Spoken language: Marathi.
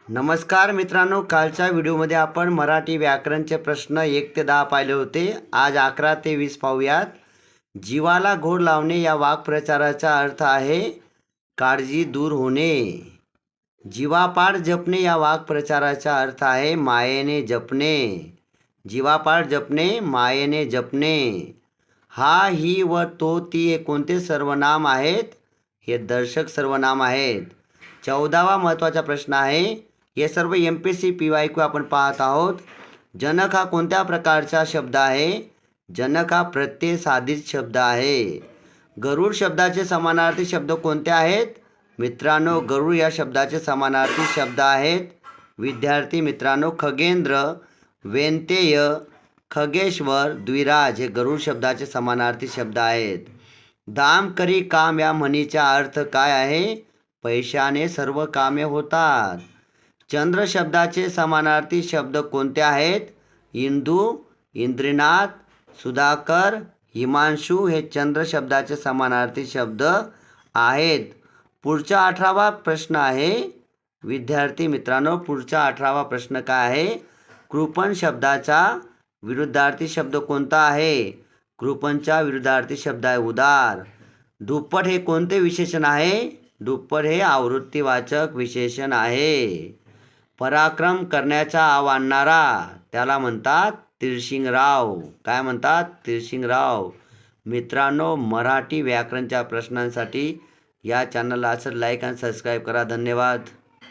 नमस्कार मित्रांनो, कालच्या व्हिडिओमध्ये आपण मराठी व्याकरणचे प्रश्न 1 ते 10 पाहिले होते. आज 11 ते 20 पाहूयात. जीवाला गोड लावणे या वाक्प्रचाराचा अर्थ आहे काळजी दूर होणे. जीवापाड जपणे या वाक्प्रचाराचा अर्थ आहे मायेने जपणे. जीवापाड जपणे, मायेने जपणे. हा, ही व तो, ती हे कोणते सर्वनाम आहेत? हे दर्शक सर्वनाम आहेत. 14वा महत्त्वाचा प्रश्न आहे. हे सर्व MPSC PYQ आपण पाहत आहोत. जनक हा कोणत्या प्रकारचा शब्द आहे? जनक हा प्रत्यय साधित शब्द आहे. गरुड शब्दाचे समानार्थी शब्द कोणते आहेत? मित्रांनो, गरुड या शब्दाचे समानार्थी शब्द आहेत. विद्यार्थी मित्रांनो, खगेंद्र, वेंतेय, खगेश्वर, द्विराज हे गरुड शब्दाचे समानार्थी शब्द आहेत. दाम करी काम या म्हणीचा अर्थ काय आहे? पैशाने सर्व कामे होतात. चंद्र शब्दाचे समानार्थी शब्द कोणते आहेत? इंदू, इंद्रनाथ, सुधाकर, हिमांशू हे चंद्र शब्दाचे समानार्थी शब्द आहेत. पुढचा 18वा प्रश्न आहे. विद्यार्थी मित्रांनो, पुढचा 18वा प्रश्न काय आहे? कृपण शब्दाचा विरुद्धार्थी शब्द कोणता आहे? कृपणचा विरुद्धार्थी शब्द आहे उदार. दुप्पट हे कोणते विशेषण आहे? दुप्पट हे आवृत्तीवाचक विशेषण आहे. पराक्रम करण्याचा आव आणणारा त्याला म्हणतात तिरशिंगराव. काय म्हणतात? तिरशिंगराव. मित्रांनो, मराठी व्याकरणच्या प्रश्नांसाठी या चॅनलला असं लाईक आणि सबस्क्राईब करा. धन्यवाद.